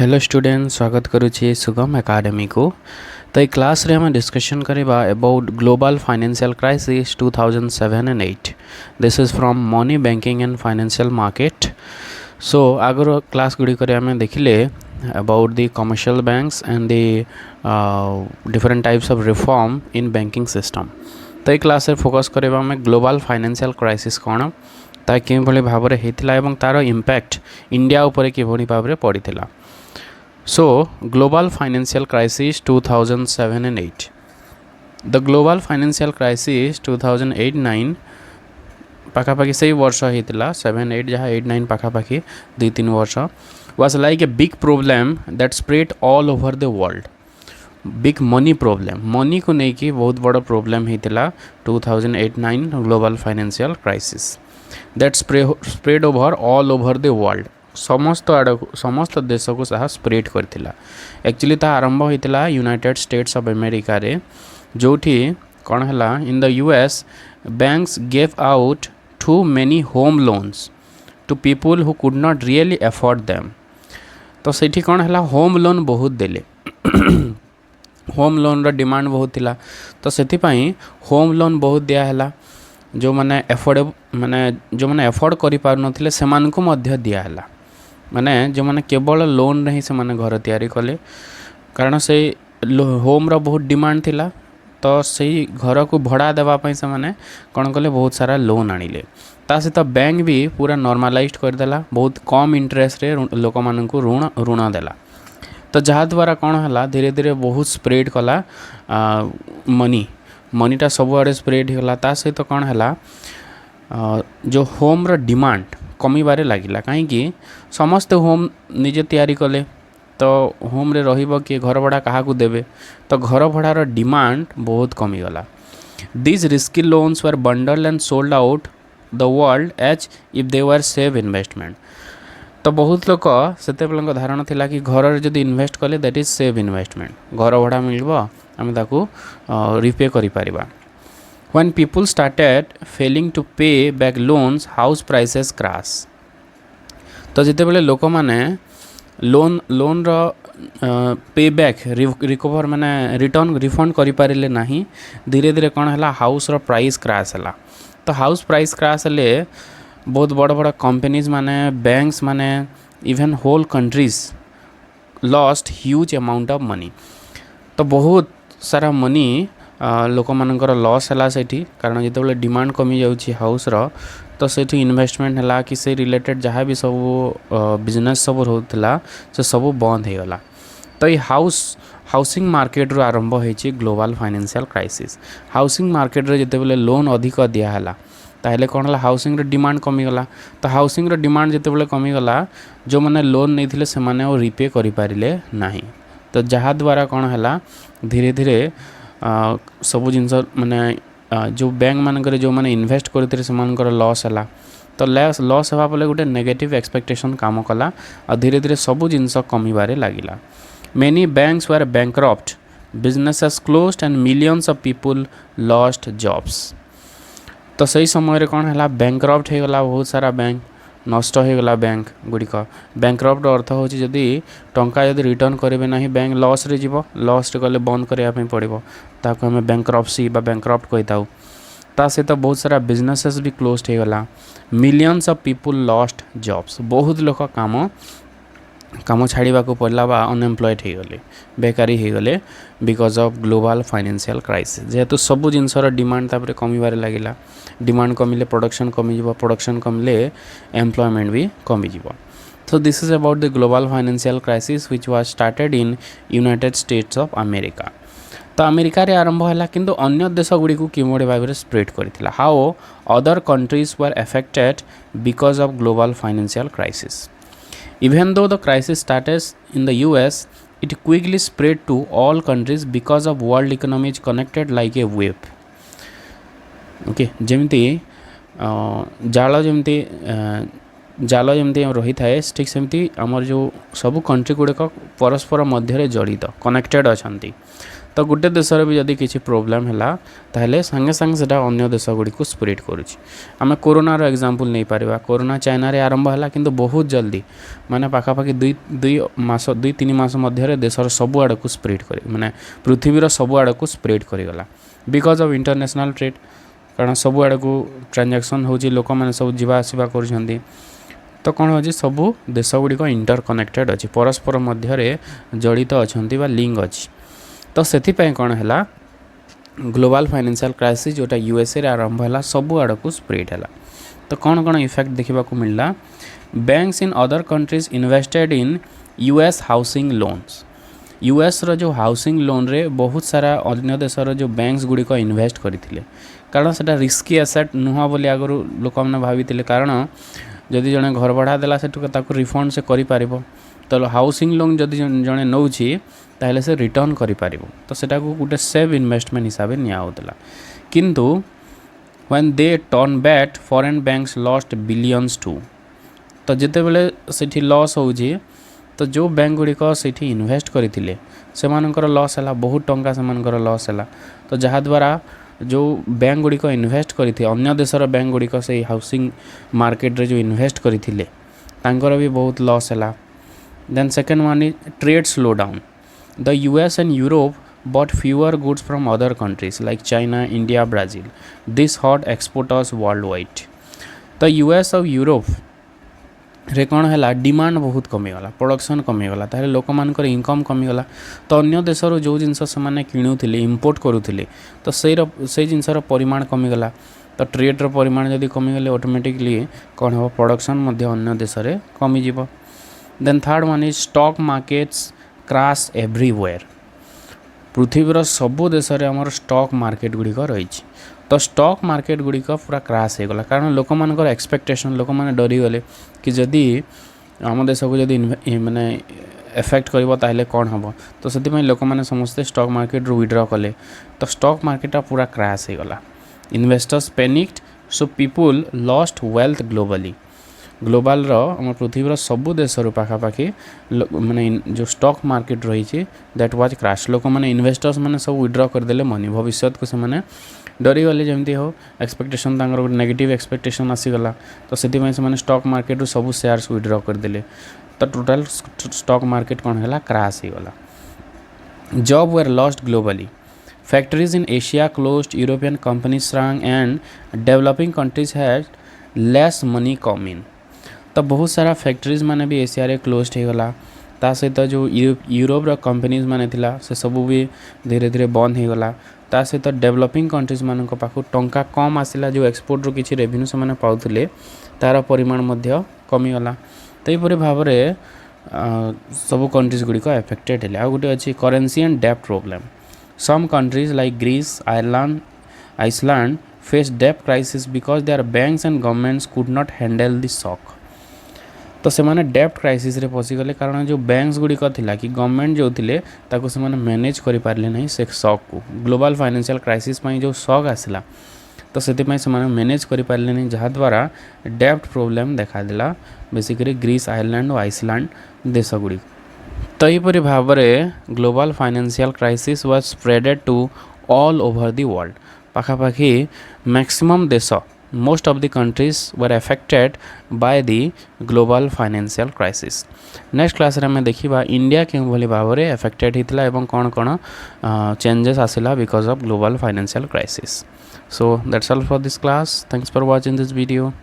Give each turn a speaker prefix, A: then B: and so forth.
A: Hello student स्वागत करुच्ची सुगम academy को। तो ये क्लास रे हम डिस्कशन करबा about global financial crisis 2007 and 8। This is from money banking and financial market. So Agar class Gudi करे हमें देखिले about the commercial banks and the different types of reform in banking system. तो ये क्लास रे focus करबा हमें global financial crisis कौन ता कि भाव में होता है तार इम्पैक्ट इंडिया उपर कि भाव में पड़ा। So, global financial crisis 2007 and 8. The global financial crisis 2008-9 पाखापाखी से वर्ष होता 7-8 जहाँ 8-9 पाखापाखी 2-3 वर्ष was like a big problem that spread all over the world. Big money problem, money को नहीं कि बहुत बड़ा problem होता 2008-9 global financial crisis that spread over all over the world. समस्त देश को सह स्प्रेड करथिला। एक्चुअली ता आरंभ होता यूनाइटेड स्टेट्स ऑफ अमेरिका रे जोठी कौन है in the US banks gave out too many home loans to people who could not really afford them. तो सेठी कौन है होम लोन बहुत देले होम लोन रो डिमांड बहुत थिला तो सेथिपाई होम लोन बहुत दिया है जो मैंने एफोर्ड माने जो मैंने एफोर्ड करि पार नथिले सेमान को मध्य दिया है माने जो मैंने केवल लोन रे से माने घर तैयारी कले कारण से होम रो बहुत डिमांड थिला तो सही घर को भड़ा देवा पई से माने कौन कले बहुत सारा लोन आनिले ता सहित बैंक भी पूरा नॉर्मलाइज्ड कर देला बहुत कम इंटरेस्ट रे लोक मान को ऋण देला। तो जहाँ द्वारा कौन है धीरे धीरे बहुत स्प्रेड कला मनीटा सबुआड़े स्प्रेड होगा ता सहित कौन है जो होम रो डिमांड कमिबारे लगिला कहीं समस्ते होम निजे तैयारी कले तो होम रे रहिबो कि घर भड़ा कहा को देबे तो घर भड़ार डिमांड बहुत कमिगला। This risky loans were bundle and sold out the world as if they were safe investment. तो बहुत लोक से धारणा थिला कि घर जदि इन्वेस्ट कले दैट इज सेव इन्वेस्टमेंट घर भड़ा मिलबो आम ताकू रिपे करि परिबा। When people started failing to pay back loans, house prices crash. तो जिते बेले लोक माने लोन रो पे बैक रिकवर माने रिटर्न रिफंड करि पारिले नाही धीरे धीरे कौन है हाउस रो प्राइस क्राश है। तो हाउस प्राइस क्राश हेले बहुत बड़ बड़ कंपनीज माने बैंक्स माने even whole countries lost huge amount of money. तो बहुत सारा मनी लोक मानकर लॉस है सेठी कारण जिते डिमांड कमी जाउछि हाउस रो तो सेठी इन्वेस्टमेंट है कि से रिलेटेड जहाँ भी सब बिजनेस सब होता से सब बंद हो गला। तो ये हाउसिंग मार्केट रो आरंभ होइछि global financial crisis. Housing market रे जिते लोन अधिक दिया है ताहले कौन है हाउसिंग रो डिमांड कमिगला। तो हाउसिंग रो डिमांड जिते कमिगला जो मैंने लोन नहीं थे से रिपे करि पारिले नाही। तो जहाँ द्वारा कौन है धीरे धीरे सब जिनस माने जो बैंक मानक जो मैंने इन्वेस्ट करते से लॉस है तो लॉस हवा पले गोटे नेगेटिव एक्सपेक्टेशन काम कला और धीरे धीरे सब जिनस कमिबारे लागिला। Many banks were bankrupt businesses closed end millions of people lost jobs. तो सही समय कौन है बैंकरप्ट हो गला बहुत सारा बैंक नष्ट हो गला बैंक गुड़िक बैंकरप्ट अर्थ हो जदि टंका जदि रिटर्न करेंगे ना बैंक लॉस रे जीवो लॉस रे गले बंद करने पड़ो ताको हमें बैंकरप्सी बा बैंकरप्ट कही था। ता सहित बहुत सारा बिजनेसेस भी क्लोज हो गला millions of people lost jobs बहुत लोक काम छाड़ा को पड़ला बा अनएम्प्लॉयड हो गले बेकारी हो गले because of global financial crisis. जेहेतु सब जिनसर डिमांड तापर कमिबारे लागिला डिमांड कमिले प्रोडक्शन कमिजिवो प्रोडक्शन कमिले एम्प्लॉयमेंट भी कमिजिवो। So this is about the global financial crisis which was started in United States of America. तो अमेरिका रे आरंभ है किंतु अन्य देश गुड़ी को किमोड़े भाव में स्प्रेड करथिला। How other countries were affected because of global financial crisis. Even though the crisis started in the US, it quickly spread to all countries because of world economy is connected like a wave. Okay, जमती जाल जमती रही थाए ठीक सेमती आमर जो सब कंट्री गुड़िक परस्पर मध्य जड़ित कनेक्टेड अच्छा तो गोटे देश भी जदि किसी प्रोब्लेम है ताहले संगे संगे से अन्य देश गुड़ी को स्प्रेड करुच्ची। आम कोरोनार एग्जांपल नहीं पारिबा। कोरोना चाइना रे आरंभ है किंतु बहुत जल्दी माने पाखापाखि दुई तीन मास मध्य देशर सब आड़ को स्प्रेड कर माने पृथ्वीर सब आड़ को स्प्रेड करीगला बिकज ऑफ इंटरनेशनल ट्रेड। कारण सब आड़ को ट्रांजैक्शन होची, लोक मैंने सब जीवा आसवा कर तो कौन हो सबू देश गुड़िक इंटर कनेक्टेड अच्छी, परस्पर मध्य जड़ित अच्छा लिंक अच्छी। तो से कौन है ग्लोबल फाइनेंशियल क्राइसिस जोटा यूएसए रे आरंभ है सब आड़ को स्प्रेड है। तो कौन कौन इफेक्ट देखा मिलला। Banks in other countries invested in US housing loans. US रो जो हाउसिंग लोन रे बहुत सारा अन्य देशर जो बैंक्स गुड़िक इन्वेस्ट करते, कारण से रिस्की एसेट नुह बोली आगु लोक मैंने भाई। कारण जदि जड़े घर भड़ा देला से रिफंड से करें तो हाउसिंग लोन जदि जड़े नौ ताहले से रिटर्न करें तो सेटा को गोटे सेव इन्वेस्टमेंट हिसाब से नियाला। किंतु when they turn back foreign banks lost billions too. तो जिते बले सेठी लॉस होउची तो जो बैंक गुड़िक सेठी इन्वेस्ट करथिले सेमानकर लॉस है, बहुत टंका सेमानकर लॉस है। तो जहाद्वारा जो बैंक गुड़िक इन्वेस्ट करते अन्य देशर बैंक गुड़िक से हाउसिंग मार्केट रे जो इन्वेस्ट करथिले तांकर भी बहुत लॉस है। Then second one is trade slow down. The US and Europe bought fewer goods from other countries like China, India, Brazil. This hurt exporters worldwide. तो यूएस और यूरोप रे कौन है डिमांड बहुत कमीगला, प्रोडक्शन कमीगला, ताहले लोक मानकर इनकम कमीगला। तो अन्य देशर जो जिनस से किणुले इंपोर्ट करुले तो से जिनसर परिमाण कमीगला। तो ट्रेड्र परिमाण जदि कमीगले ऑटोमेटिकली कौन हो प्रोडक्शन अन्य देश में कमीज। Then third one is stock markets crash everywhere. पृथ्वीर सबु देश में आमर स्टॉक मार्केट गुड़िक रही। तो स्टॉक मार्केट गुड़िक पूरा क्रैश हो गला, कारण लोक मानकर एक्सपेक्टेशन लोक मैंने डरीगले कि जदि आम देश को जदि माने एफेक्ट कर ताहले कौन हम। तो से लोक मैंने समस्ते स्टॉक मार्केट रू विड्रॉ कले तो स्टॉक मार्केट पूरा क्रैश हो गला। Investors panicked so people lost wealth globally. Global आम पृथ्वीर सबु देश पाखापाखि माने जो स्टॉक मार्केट रही दैट वाज क्रैश। लोक मैंने इन्वेस्टर्स मैंने सब विड्रॉ करदे मनी भविष्य को से डरीगले जमी हो एक्सपेक्टेशन नेगेटिव एक्सपेक्टेशन आसीगला। तो से स्टॉक मार्केट रू सब शेयर्स विड्रॉ करदे तो टोटल स्टॉक मार्केट कौन है क्रैश हो गला। Job were lost globally. Factories in Asia closed, European companies shrank and developing countries had less money come in. तो बहुत सारा फैक्ट्रीज माने भी एशिया रे क्लोज्ड हो गला। ता सहित जो यूरोप रो कंपनीज माने थिला से सब भी धीरे धीरे बंद हो गला। ता सहित डेवलपिंग कंट्रीज मान पाखु टंका कम आसिला, जो एक्सपोर्ट रो किछि रेवेन्यू से माने पाउथिले तार परिमाण मध्य कमीगला। तो यहपरी भाव में सब कंट्रीज गुड़िक एफेक्टेड है। आ गोटे अच्छी currency and dept problem. Some countries like Greece, Iceland face dept crisis because there banks and governments could not handle the shock. तो से माने डेप्ट क्राइसिस रे पशिगले, कारण जो बैंक्स गुड़िक थिला कि गवर्नमेंट जो थिले ताको से माने मैनेज करि पारले नहीं से शॉक को। ग्लोबल फाइनेंशियल क्राइसिस पई जो शॉक आसिला तो से मैनेज करि पारले नहीं, जहाद्वारा डेप्ट प्रोब्लेम देखा दिला बेसिकली ग्रीस, आयरलैंड और आइसलैंड देश गुड़ी। तो यहपरी भाव में global financial crisis was spreaded to all over the world. पाखापाखि मैक्सिमम देश most of the countries were affected by the global financial crisis. Next class रे हमें देखिबा इंडिया के भली भाव में affected हितला एवं कौन कौन changes आसिला because of global financial crisis. So that's all for this class. Thanks for watching this video.